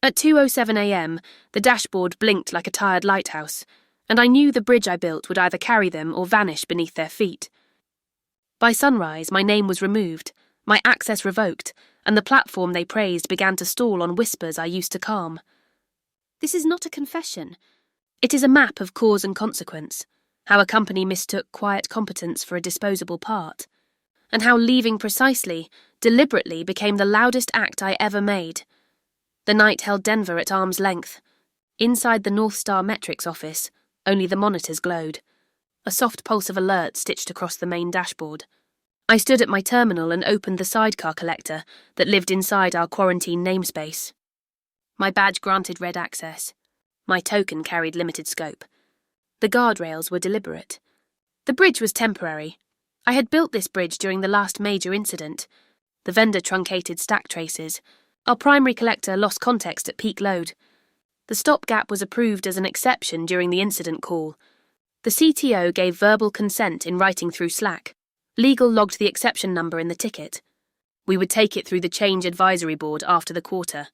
At 2:07 a.m., the dashboard blinked like a tired lighthouse, and I knew the bridge I built would either carry them or vanish beneath their feet. By sunrise, my name was removed, my access revoked, and the platform they praised began to stall on whispers I used to calm. This is not a confession. It is a map of cause and consequence, how a company mistook quiet competence for a disposable part, and how leaving precisely, deliberately, became the loudest act I ever made. The night held Denver at arm's length. Inside the North Star metrics office, only the monitors glowed, a soft pulse of alert stitched across the main dashboard. I stood at my terminal and opened the sidecar collector that lived inside our quarantine namespace. My badge granted red access. My token carried limited scope. The guardrails were deliberate. The bridge was temporary. I had built this bridge during the last major incident. The vendor truncated stack traces. Our primary collector lost context at peak load. The stopgap was approved as an exception during the incident call. The CTO gave verbal consent in writing through Slack. Legal logged the exception number in the ticket. We would take it through the change advisory board after the quarter.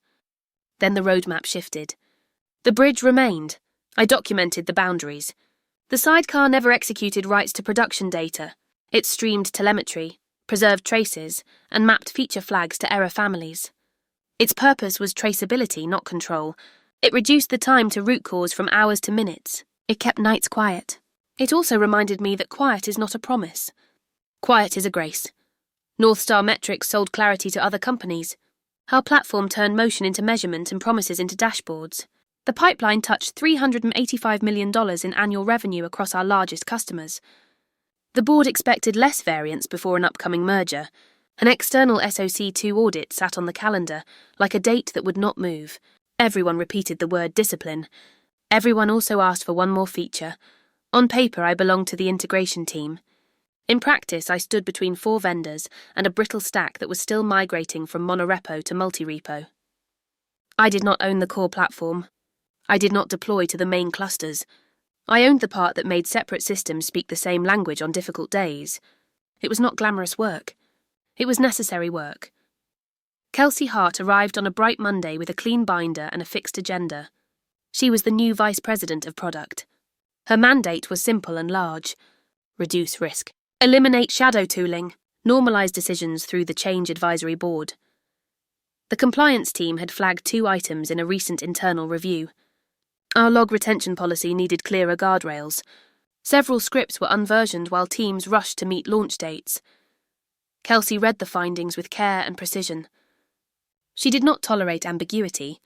Then the roadmap shifted. The bridge remained. I documented the boundaries. The sidecar never executed writes to production data. It streamed telemetry, preserved traces, and mapped feature flags to error families. Its purpose was traceability, not control. It reduced the time to root cause from hours to minutes. It kept nights quiet. It also reminded me that quiet is not a promise. Quiet is a grace. North Star Metrics sold clarity to other companies. Our platform turned motion into measurement and promises into dashboards. The pipeline touched $385 million in annual revenue across our largest customers. The board expected less variance before an upcoming merger. An external SOC2 audit sat on the calendar, like a date that would not move. Everyone repeated the word discipline. Everyone also asked for one more feature. On paper, I belonged to the integration team. In practice, I stood between 4 vendors and a brittle stack that was still migrating from monorepo to multi-repo. I did not own the core platform. I did not deploy to the main clusters. I owned the part that made separate systems speak the same language on difficult days. It was not glamorous work. It was necessary work. Kelsey Hart arrived on a bright Monday with a clean binder and a fixed agenda. She was the new vice president of product. Her mandate was simple and large. Reduce risk. Eliminate shadow tooling. Normalize decisions through the change advisory board. The compliance team had flagged 2 items in a recent internal review. Our log retention policy needed clearer guardrails. Several scripts were unversioned while teams rushed to meet launch dates. Kelsey read the findings with care and precision. She did not tolerate ambiguity.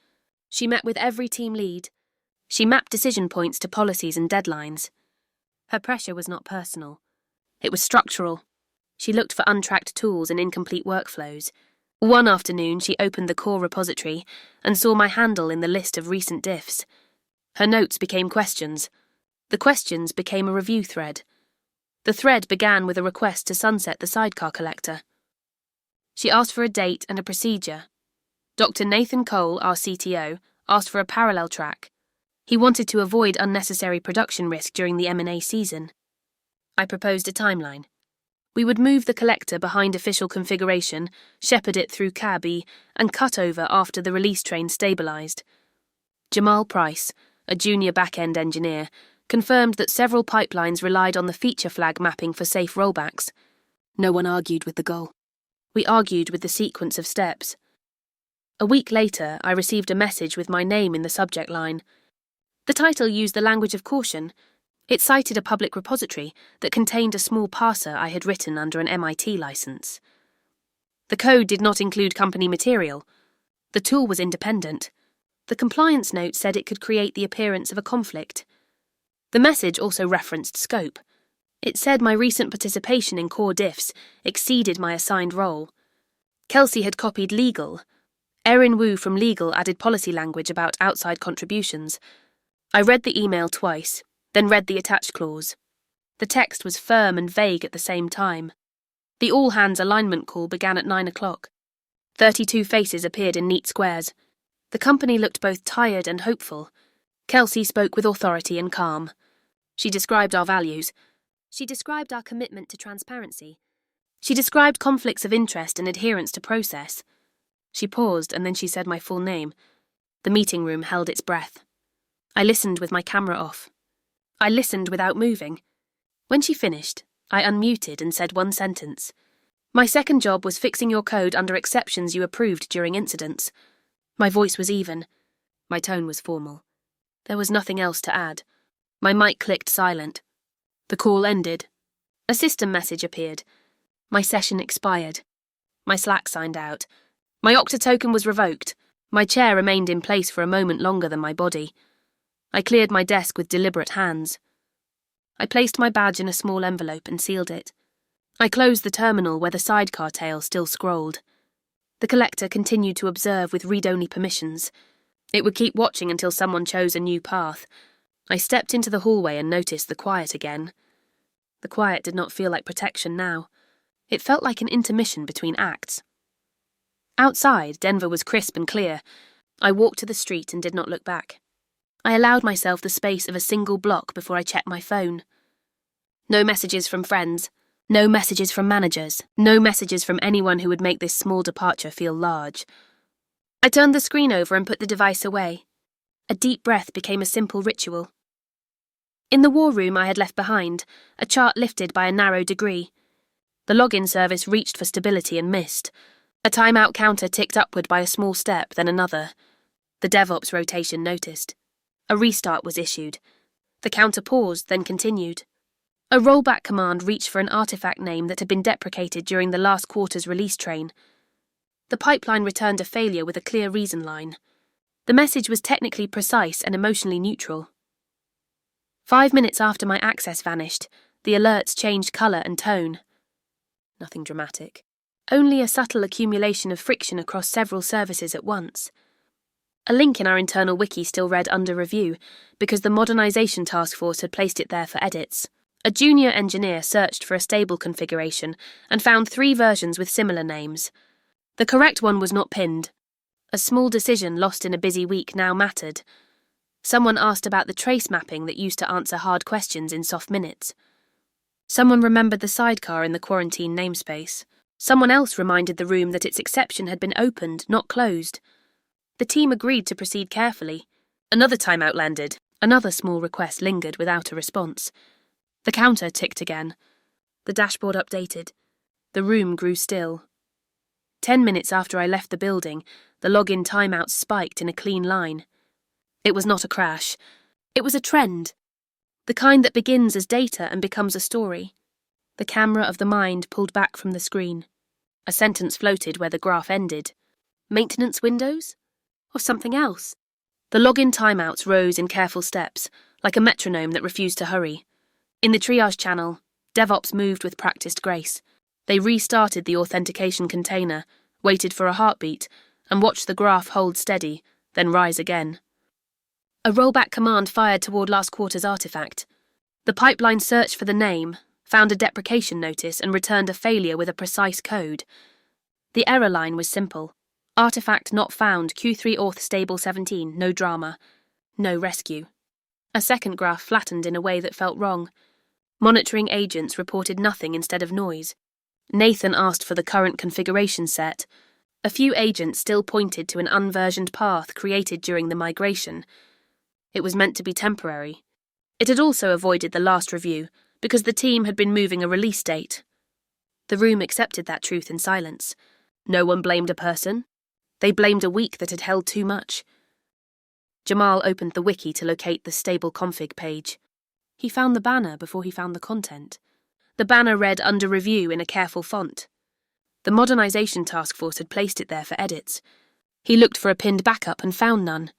She met with every team lead. She mapped decision points to policies and deadlines. Her pressure was not personal. It was structural. She looked for untracked tools and incomplete workflows. One afternoon, she opened the core repository and saw my handle in the list of recent diffs. Her notes became questions. The questions became a review thread. The thread began with a request to sunset the sidecar collector. She asked for a date and a procedure. Dr. Nathan Cole, our CTO, asked for a parallel track. He wanted to avoid unnecessary production risk during the M&A season. I proposed a timeline. We would move the collector behind official configuration, shepherd it through CAB-E, and cut over after the release train stabilized. Jamal Price, a junior back-end engineer, confirmed that several pipelines relied on the feature flag mapping for safe rollbacks. No one argued with the goal. We argued with the sequence of steps. A week later, I received a message with my name in the subject line. The title used the language of caution. It cited a public repository that contained a small parser I had written under an MIT license. The code did not include company material. The tool was independent. The compliance note said it could create the appearance of a conflict. The message also referenced scope. It said my recent participation in core diffs exceeded my assigned role. Kelsey had copied legal. Erin Wu from legal added policy language about outside contributions. I read the email twice, then read the attached clause. The text was firm and vague at the same time. The all-hands alignment call began at 9 o'clock. 32 faces appeared in neat squares. The company looked both tired and hopeful. Kelsey spoke with authority and calm. She described our values. She described our commitment to transparency. She described conflicts of interest and adherence to process. She paused, and then she said my full name. The meeting room held its breath. I listened with my camera off. I listened without moving. When she finished, I unmuted and said one sentence. My second job was fixing your code under exceptions you approved during incidents. My voice was even. My tone was formal. There was nothing else to add. My mic clicked silent. The call ended. A system message appeared. My session expired. My Slack signed out. My Okta token was revoked. My chair remained in place for a moment longer than my body. I cleared my desk with deliberate hands. I placed my badge in a small envelope and sealed it. I closed the terminal where the sidecar tail still scrolled. The collector continued to observe with read-only permissions. It would keep watching until someone chose a new path. I stepped into the hallway and noticed the quiet again. The quiet did not feel like protection now. It felt like an intermission between acts. Outside, Denver was crisp and clear. I walked to the street and did not look back. I allowed myself the space of a single block before I checked my phone. No messages from friends. No messages from managers. No messages from anyone who would make this small departure feel large. I turned the screen over and put the device away. A deep breath became a simple ritual. In the war room I had left behind, a chart lifted by a narrow degree. The login service reached for stability and missed. A timeout counter ticked upward by a small step, then another. The DevOps rotation noticed. A restart was issued. The counter paused, then continued. A rollback command reached for an artifact name that had been deprecated during the last quarter's release train. The pipeline returned a failure with a clear reason line. The message was technically precise and emotionally neutral. 5 minutes after my access vanished, the alerts changed colour and tone. Nothing dramatic. Only a subtle accumulation of friction across several services at once. A link in our internal wiki still read under review because the modernization task force had placed it there for edits. A junior engineer searched for a stable configuration and found 3 versions with similar names. The correct one was not pinned. A small decision lost in a busy week now mattered. Someone asked about the trace mapping that used to answer hard questions in soft minutes. Someone remembered the sidecar in the quarantine namespace. Someone else reminded the room that its exception had been opened, not closed. The team agreed to proceed carefully. Another timeout landed. Another small request lingered without a response. The counter ticked again. The dashboard updated. The room grew still. 10 minutes after I left the building, the login timeouts spiked in a clean line. It was not a crash. It was a trend. The kind that begins as data and becomes a story. The camera of the mind pulled back from the screen. A sentence floated where the graph ended. Maintenance windows? Or something else? The login timeouts rose in careful steps, like a metronome that refused to hurry. In the triage channel, DevOps moved with practiced grace. They restarted the authentication container, waited for a heartbeat, and watched the graph hold steady, then rise again. A rollback command fired toward last quarter's artifact. The pipeline searched for the name, found a deprecation notice, and returned a failure with a precise code. The error line was simple. Artifact not found, Q3 auth stable 17, no drama. No rescue. A second graph flattened in a way that felt wrong. Monitoring agents reported nothing instead of noise. Nathan asked for the current configuration set. A few agents still pointed to an unversioned path created during the migration. It was meant to be temporary. It had also avoided the last review, because the team had been moving a release date. The room accepted that truth in silence. No one blamed a person. They blamed a week that had held too much. Jamal opened the wiki to locate the stable config page. He found the banner before he found the content. The banner read under review in a careful font. The modernization task force had placed it there for edits. He looked for a pinned backup and found none.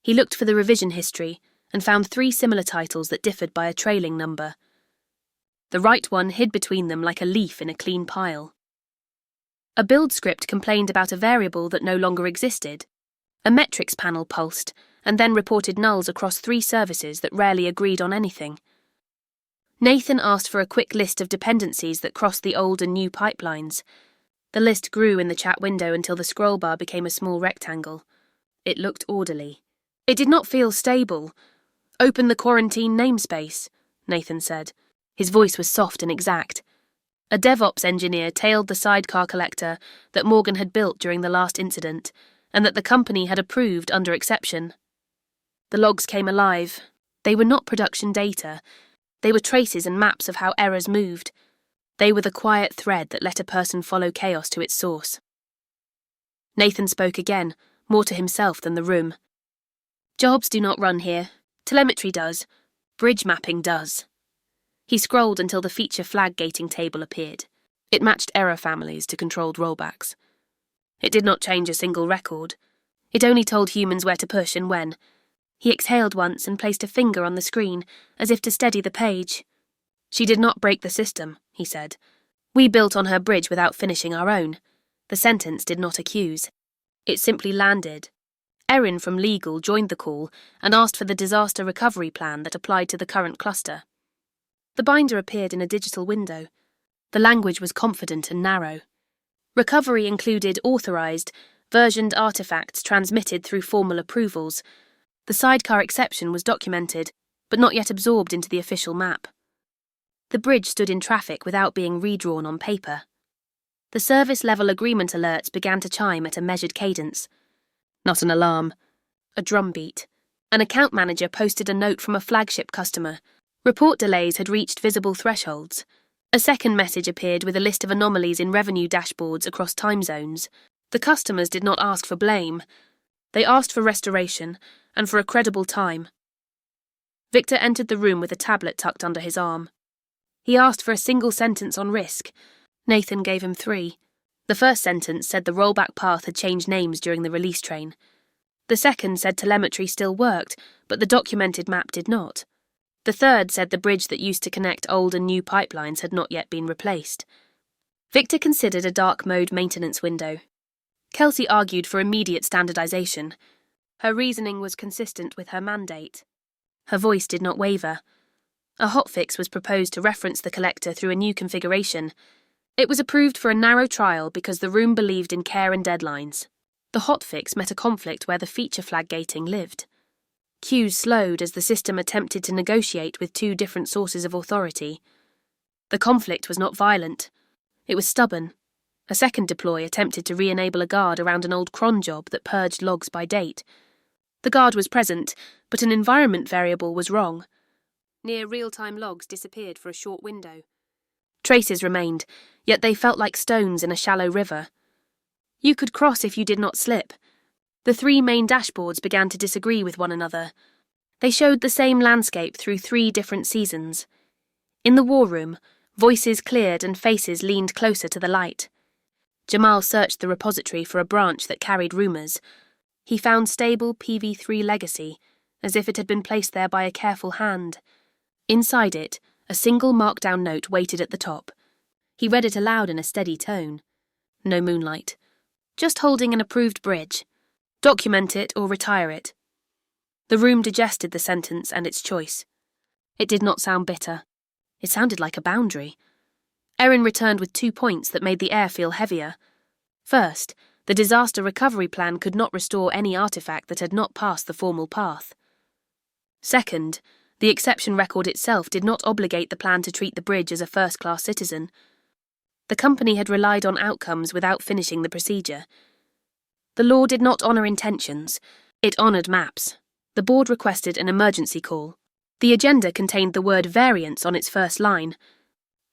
He looked for the revision history and found 3 similar titles that differed by a trailing number. The right one hid between them like a leaf in a clean pile. A build script complained about a variable that no longer existed. A metrics panel pulsed and then reported nulls across 3 services that rarely agreed on anything. Nathan asked for a quick list of dependencies that crossed the old and new pipelines. The list grew in the chat window until the scroll bar became a small rectangle. It looked orderly. It did not feel stable. "Open the quarantine namespace," Nathan said. His voice was soft and exact. A DevOps engineer tailed the sidecar collector that Morgan had built during the last incident. and that the company had approved under exception. The logs came alive. They were not production data. They were traces and maps of how errors moved. They were the quiet thread that let a person follow chaos to its source. Nathan spoke again, more to himself than the room. Jobs do not run here. Telemetry does. Bridge mapping does. He scrolled until the feature flag gating table appeared. It matched error families to controlled rollbacks. It did not change a single record. It only told humans where to push and when. He exhaled once and placed a finger on the screen, as if to steady the page. She did not break the system, he said. We built on her bridge without finishing our own. The sentence did not accuse. It simply landed. Erin from legal joined the call and asked for the disaster recovery plan that applied to the current cluster. The binder appeared in a digital window. The language was confident and narrow. Recovery included authorized, versioned artifacts transmitted through formal approvals. The sidecar exception was documented, but not yet absorbed into the official map. The bridge stood in traffic without being redrawn on paper. The service-level agreement alerts began to chime at a measured cadence. Not an alarm. A drumbeat. An account manager posted a note from a flagship customer. Report delays had reached visible thresholds. A second message appeared with a list of anomalies in revenue dashboards across time zones. The customers did not ask for blame. They asked for restoration, and for a credible time. Victor entered the room with a tablet tucked under his arm. He asked for a single sentence on risk. Nathan gave him 3. The first sentence said the rollback path had changed names during the release train. The second said telemetry still worked, but the documented map did not. The third said the bridge that used to connect old and new pipelines had not yet been replaced. Victor considered a dark mode maintenance window. Kelsey argued for immediate standardization. Her reasoning was consistent with her mandate. Her voice did not waver. A hotfix was proposed to reference the collector through a new configuration. It was approved for a narrow trial because the room believed in care and deadlines. The hotfix met a conflict where the feature flag gating lived. Queues slowed as the system attempted to negotiate with 2 different sources of authority. The conflict was not violent. It was stubborn. A second deploy attempted to re-enable a guard around an old cron job that purged logs by date. The guard was present, but an environment variable was wrong. Near real-time logs disappeared for a short window. Traces remained, yet they felt like stones in a shallow river. You could cross if you did not slip. The 3 main dashboards began to disagree with one another. They showed the same landscape through 3 different seasons. In the war room, voices cleared and faces leaned closer to the light. Jamal searched the repository for a branch that carried rumours. He found stable PV3 legacy, as if it had been placed there by a careful hand. Inside it, a single markdown note waited at the top. He read it aloud in a steady tone. No moonlight. Just holding an approved bridge. Document it or retire it. The room digested the sentence and its choice. It did not sound bitter. It sounded like a boundary. Erin returned with 2 points that made the air feel heavier. First, the disaster recovery plan could not restore any artifact that had not passed the formal path. Second, the exception record itself did not obligate the plan to treat the bridge as a first-class citizen. The company had relied on outcomes without finishing the procedure. The law did not honour intentions. It honoured maps. The board requested an emergency call. The agenda contained the word variance on its first line.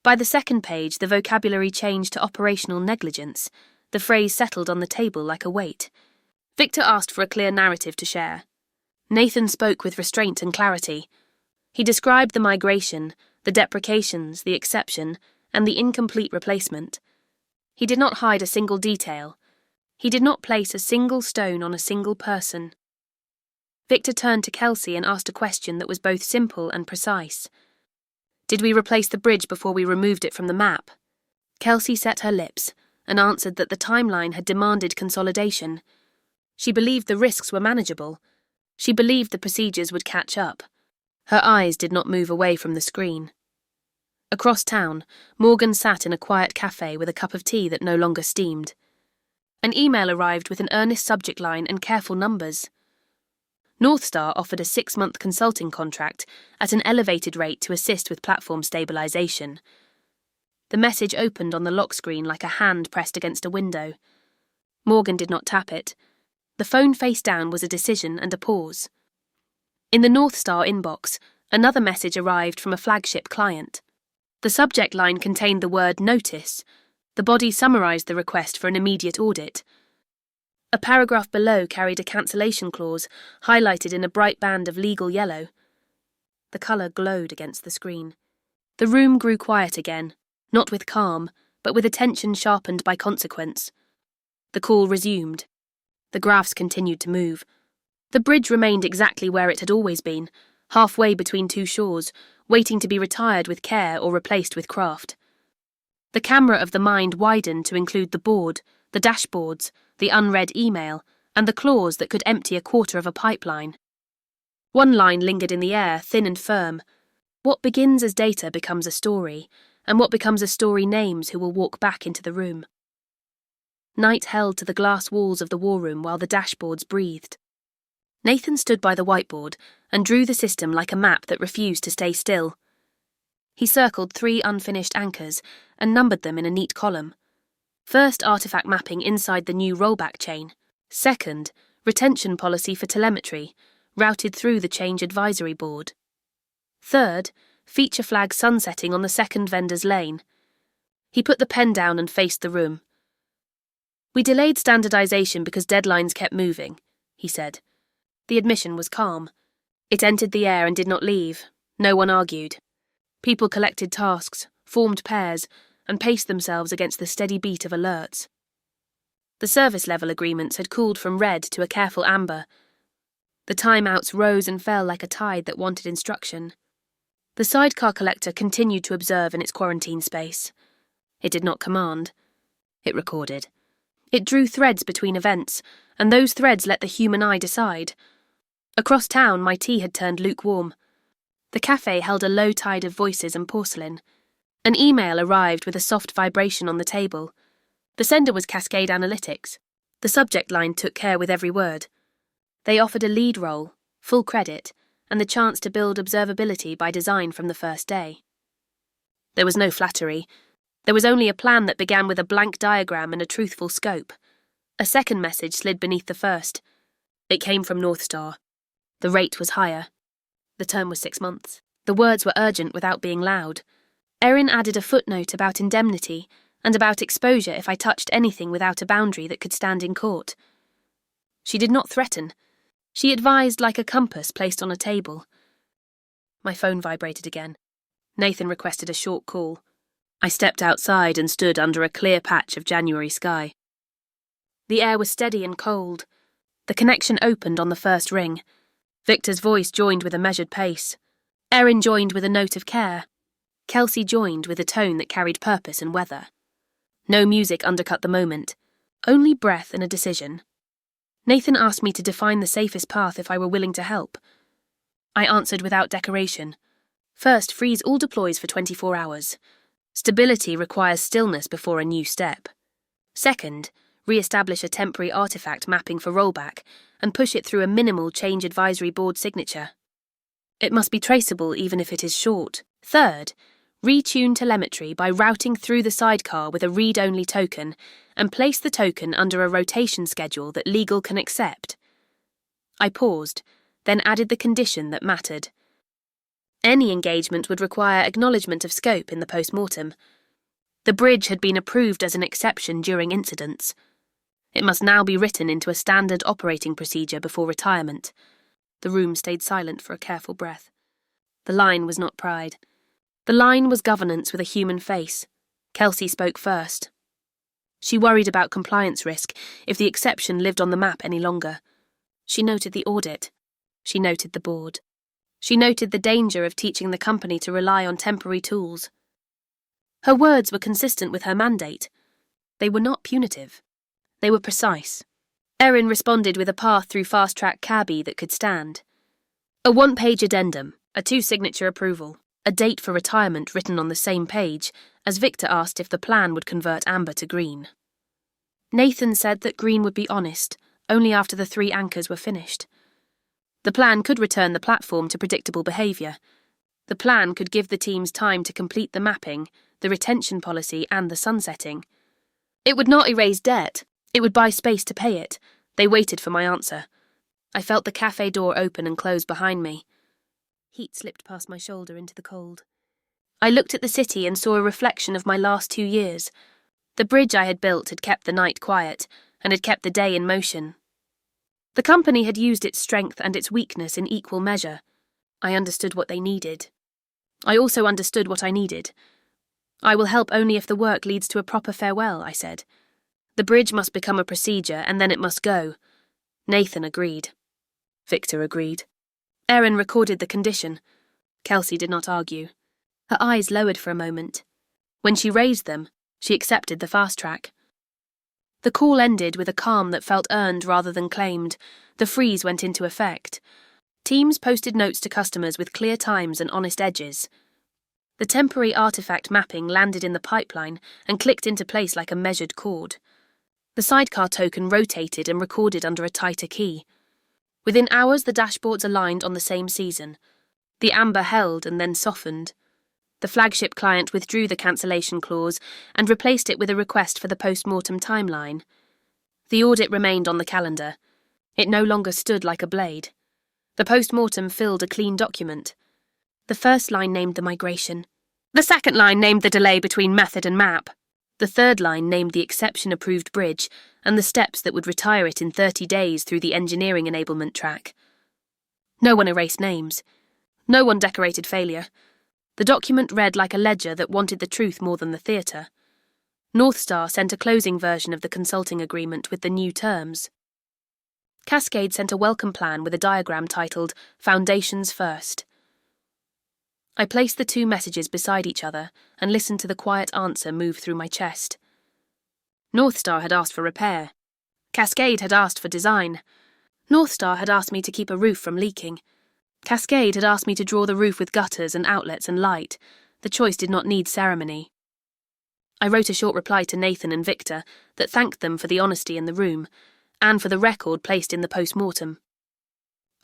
By the second page, the vocabulary changed to operational negligence. The phrase settled on the table like a weight. Victor asked for a clear narrative to share. Nathan spoke with restraint and clarity. He described the migration, the deprecations, the exception, and the incomplete replacement. He did not hide a single detail. He did not place a single stone on a single person. Victor turned to Kelsey and asked a question that was both simple and precise. Did we replace the bridge before we removed it from the map? Kelsey set her lips and answered that the timeline had demanded consolidation. She believed the risks were manageable. She believed the procedures would catch up. Her eyes did not move away from the screen. Across town, Morgan sat in a quiet cafe with a cup of tea that no longer steamed. An email arrived with an earnest subject line and careful numbers. Northstar offered a 6-month consulting contract at an elevated rate to assist with platform stabilization. The message opened on the lock screen like a hand pressed against a window. Morgan did not tap it. The phone face down was a decision and a pause. In the North Star inbox, another message arrived from a flagship client. The subject line contained the word notice. The body summarised the request for an immediate audit. A paragraph below carried a cancellation clause, highlighted in a bright band of legal yellow. The colour glowed against the screen. The room grew quiet again, not with calm, but with attention sharpened by consequence. The call resumed. The graphs continued to move. The bridge remained exactly where it had always been, halfway between two shores, waiting to be retired with care or replaced with craft. The camera of the mind widened to include the board, the dashboards, the unread email, and the clause that could empty a quarter of a pipeline. One line lingered in the air, thin and firm. What begins as data becomes a story, and what becomes a story names who will walk back into the room. Night held to the glass walls of the war room while the dashboards breathed. Nathan stood by the whiteboard and drew the system like a map that refused to stay still. He circled 3 unfinished anchors and numbered them in a neat column. First, artifact mapping inside the new rollback chain. Second, retention policy for telemetry, routed through the change advisory board. Third, feature flag sunsetting on the second vendor's lane. He put the pen down and faced the room. "We delayed standardization because deadlines kept moving," he said. The admission was calm. It entered the air and did not leave. No one argued. People collected tasks, formed pairs, and paced themselves against the steady beat of alerts. The service level agreements had cooled from red to a careful amber. The timeouts rose and fell like a tide that wanted instruction. The sidecar collector continued to observe in its quarantine space. It did not command. It recorded. It drew threads between events, and those threads let the human eye decide. Across town, my tea had turned lukewarm. The cafe held a low tide of voices and porcelain. An email arrived with a soft vibration on the table. The sender was Cascade Analytics. The subject line took care with every word. They offered a lead role, full credit, and the chance to build observability by design from the first day. There was no flattery. There was only a plan that began with a blank diagram and a truthful scope. A second message slid beneath the first. It came from North Star. The rate was higher. The term was 6 months. The words were urgent without being loud. Erin added a footnote about indemnity and about exposure if I touched anything without a boundary that could stand in court. She did not threaten. She advised like a compass placed on a table. My phone vibrated again. Nathan requested a short call. I stepped outside and stood under a clear patch of January sky. The air was steady and cold. The connection opened on the first ring. Victor's voice joined with a measured pace. Erin joined with a note of care. Kelsey joined with a tone that carried purpose and weather. No music undercut the moment, only breath and a decision. Nathan asked me to define the safest path if I were willing to help. I answered without decoration. First, freeze all deploys for 24 hours. Stability requires stillness before a new step. Second, re-establish a temporary artifact mapping for rollback and push it through a minimal change advisory board signature. It must be traceable even if it is short. Third, retune telemetry by routing through the sidecar with a read-only token and place the token under a rotation schedule that legal can accept. I paused, then added the condition that mattered. Any engagement would require acknowledgement of scope in the post-mortem. The bridge had been approved as an exception during incidents. It must now be written into a standard operating procedure before retirement. The room stayed silent for a careful breath. The line was not pride. The line was governance with a human face. Kelsey spoke first. She worried about compliance risk if the exception lived on the map any longer. She noted the audit. She noted the board. She noted the danger of teaching the company to rely on temporary tools. Her words were consistent with her mandate. They were not punitive. They were precise. Erin responded with a path through fast-track CABI that could stand. A one-page addendum, a 2-signature approval, a date for retirement written on the same page, as Victor asked if the plan would convert Amber to green. Nathan said that green would be honest, only after the 3 anchors were finished. The plan could return the platform to predictable behaviour. The plan could give the teams time to complete the mapping, the retention policy and the sunsetting. It would not erase debt. It would buy space to pay it, They waited for my answer. I felt the cafe door open and close behind me. Heat slipped past my shoulder into the cold. I looked at the city and saw a reflection of my last 2 years. The bridge I had built had kept the night quiet and had kept the day in motion. The company had used its strength and its weakness in equal measure. I understood what they needed. I also understood what I needed. I will help only if the work leads to a proper farewell, I said. The bridge must become a procedure and then it must go. Nathan agreed. Victor agreed. Erin recorded the condition. Kelsey did not argue. Her eyes lowered for a moment. When she raised them, she accepted the fast track. The call ended with a calm that felt earned rather than claimed. The freeze went into effect. Teams posted notes to customers with clear times and honest edges. The temporary artifact mapping landed in the pipeline and clicked into place like a measured chord. The sidecar token rotated and recorded under a tighter key. Within hours, the dashboards aligned on the same season. The amber held and then softened. The flagship client withdrew the cancellation clause and replaced it with a request for the post-mortem timeline. The audit remained on the calendar. It no longer stood like a blade. The post-mortem filled a clean document. The first line named the migration. The second line named the delay between method and map. The third line named the exception-approved bridge and the steps that would retire it in 30 days through the engineering enablement track. No one erased names. No one decorated failure. The document read like a ledger that wanted the truth more than the theatre. Northstar sent a closing version of the consulting agreement with the new terms. Cascade sent a welcome plan with a diagram titled Foundations First. I placed the two messages beside each other and listened to the quiet answer move through my chest. Northstar had asked for repair. Cascade had asked for design. Northstar had asked me to keep a roof from leaking. Cascade had asked me to draw the roof with gutters and outlets and light. The choice did not need ceremony. I wrote a short reply to Nathan and Victor that thanked them for the honesty in the room and for the record placed in the post-mortem.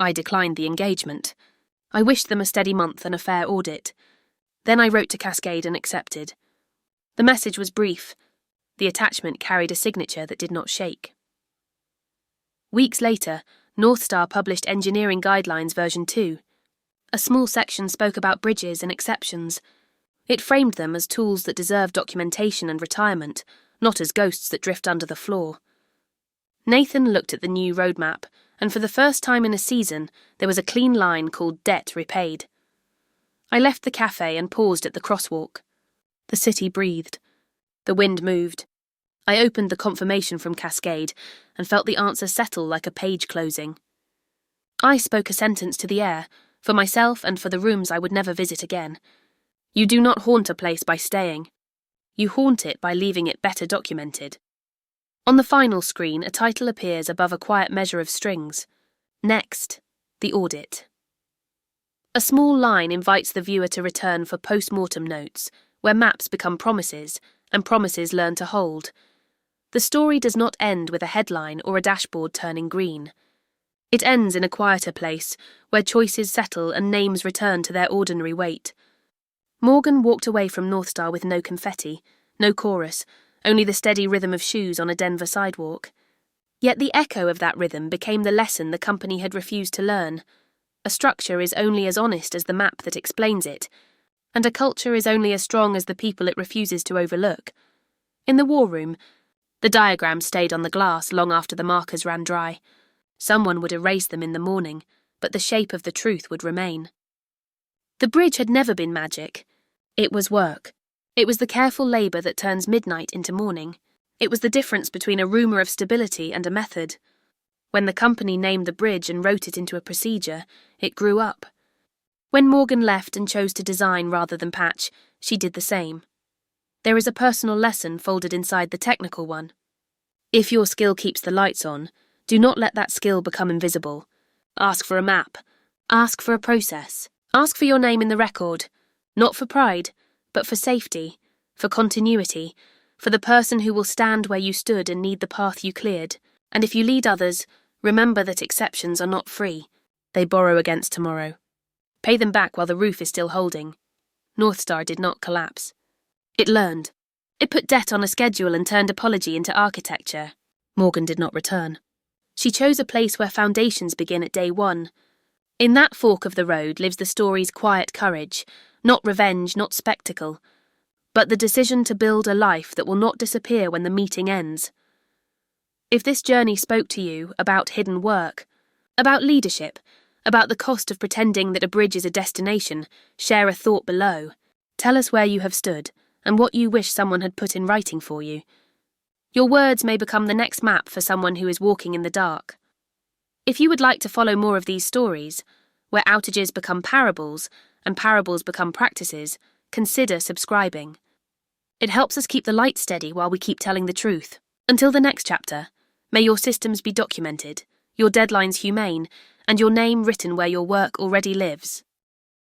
I declined the engagement. I wished them a steady month and a fair audit. Then I wrote to Cascade and accepted. The message was brief. The attachment carried a signature that did not shake. Weeks later, Northstar published Engineering Guidelines version 2. A small section spoke about bridges and exceptions. It framed them as tools that deserve documentation and retirement, not as ghosts that drift under the floor. Nathan looked at the new roadmap, and for the first time in a season, there was a clean line called Debt Repaid. I left the cafe and paused at the crosswalk. The city breathed. The wind moved. I opened the confirmation from Cascade and felt the answer settle like a page closing. I spoke a sentence to the air, for myself and for the rooms I would never visit again. You do not haunt a place by staying. You haunt it by leaving it better documented. On the final screen, a title appears above a quiet measure of strings. Next, the audit. A small line invites the viewer to return for post-mortem notes, where maps become promises, and promises learn to hold. The story does not end with a headline or a dashboard turning green. It ends in a quieter place, where choices settle and names return to their ordinary weight. Morgan walked away from Northstar with no confetti, no chorus, only the steady rhythm of shoes on a Denver sidewalk. Yet the echo of that rhythm became the lesson the company had refused to learn. A structure is only as honest as the map that explains it, and a culture is only as strong as the people it refuses to overlook. In the war room, the diagrams stayed on the glass long after the markers ran dry. Someone would erase them in the morning, but the shape of the truth would remain. The bridge had never been magic. It was work. It was the careful labour that turns midnight into morning. It was the difference between a rumour of stability and a method. When the company named the bridge and wrote it into a procedure, it grew up. When Morgan left and chose to design rather than patch, she did the same. There is a personal lesson folded inside the technical one. If your skill keeps the lights on, do not let that skill become invisible. Ask for a map. Ask for a process. Ask for your name in the record. Not for pride, but for safety, for continuity, for the person who will stand where you stood and need the path you cleared. And if you lead others, remember that exceptions are not free. They borrow against tomorrow. Pay them back while the roof is still holding. Northstar did not collapse. It learned. It put debt on a schedule and turned apology into architecture. Morgan did not return. She chose a place where foundations begin at day one. In that fork of the road lives the story's quiet courage, not revenge, not spectacle, but the decision to build a life that will not disappear when the meeting ends. If this journey spoke to you about hidden work, about leadership, about the cost of pretending that a bridge is a destination, share a thought below. Tell us where you have stood and what you wish someone had put in writing for you. Your words may become the next map for someone who is walking in the dark. If you would like to follow more of these stories, where outages become parables and parables become practices, consider subscribing. It helps us keep the light steady while we keep telling the truth. Until the next chapter, may your systems be documented, your deadlines humane, and your name written where your work already lives.